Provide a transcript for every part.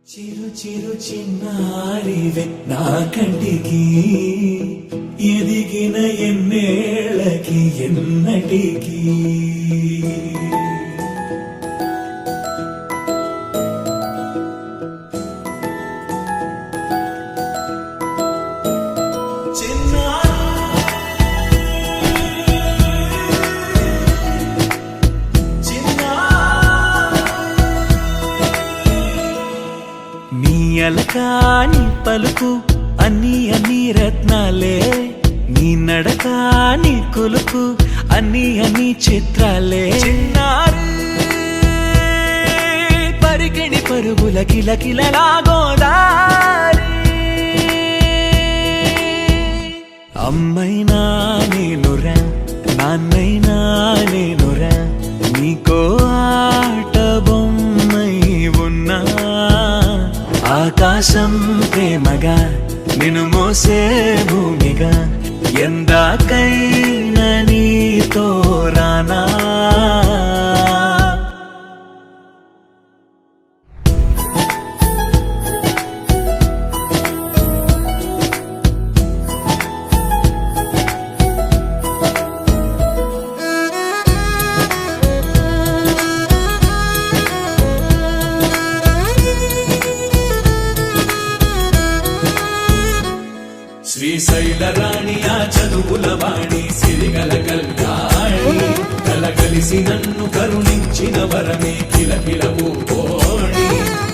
చిరు చిరు చిన్నారివే నా కంటికి ఎదిగిన ఎన్నేళ్ళకి ఎన్నటికి అలకాని పలుకు అన్ని అన్ని రత్నాలే నీ నడకాని కొలుకు అన్ని అన్ని చిత్రాలే చిన్నారు పరికిణి పరుగుల కిలకిలలా గోదారి అమ్మైనా నేనురా నాన్నైనా నేనురా నీకో ఆట బొమ్మై ఉన్నా ఆకాశం ప్రేమగా నిన్ను మోసే భూమిగా ఎందాకైనా నీతో రానా శ్రీశైల రాణి ఆ చదువుల వాణి సిరిగల కల్యాణి కలగలిసి నన్ను కరుణించిన వరమే కిలకిలవు కోణి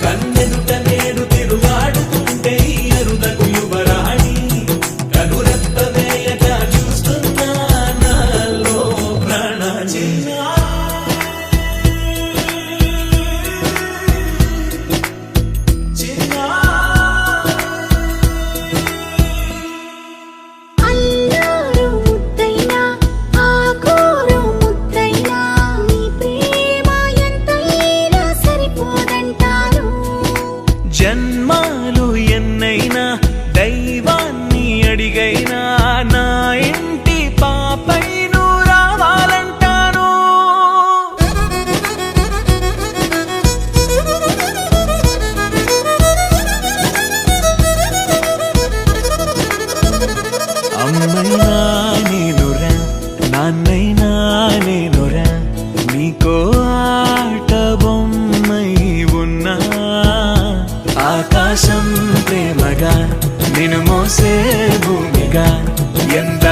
కన్నెదుట నేడు తిరుగాడుతుంటే అరుదకు యువరాణి కనురెప్ప వేయక చూస్తున్నా నాలో ప్రాణ జన్మాలు ఎన్నైనా దైవాన్ని అడిగైనా నా ఇంటి పాపైను రావాలంటాను అమ్మైనా నేనురా నాన్నైనా నేనురా నీకో ఆట బొమ్మై ఉన్నా ఆకాశం ప్రేమగా నిన్ను మోసే భూమిగా ఎంత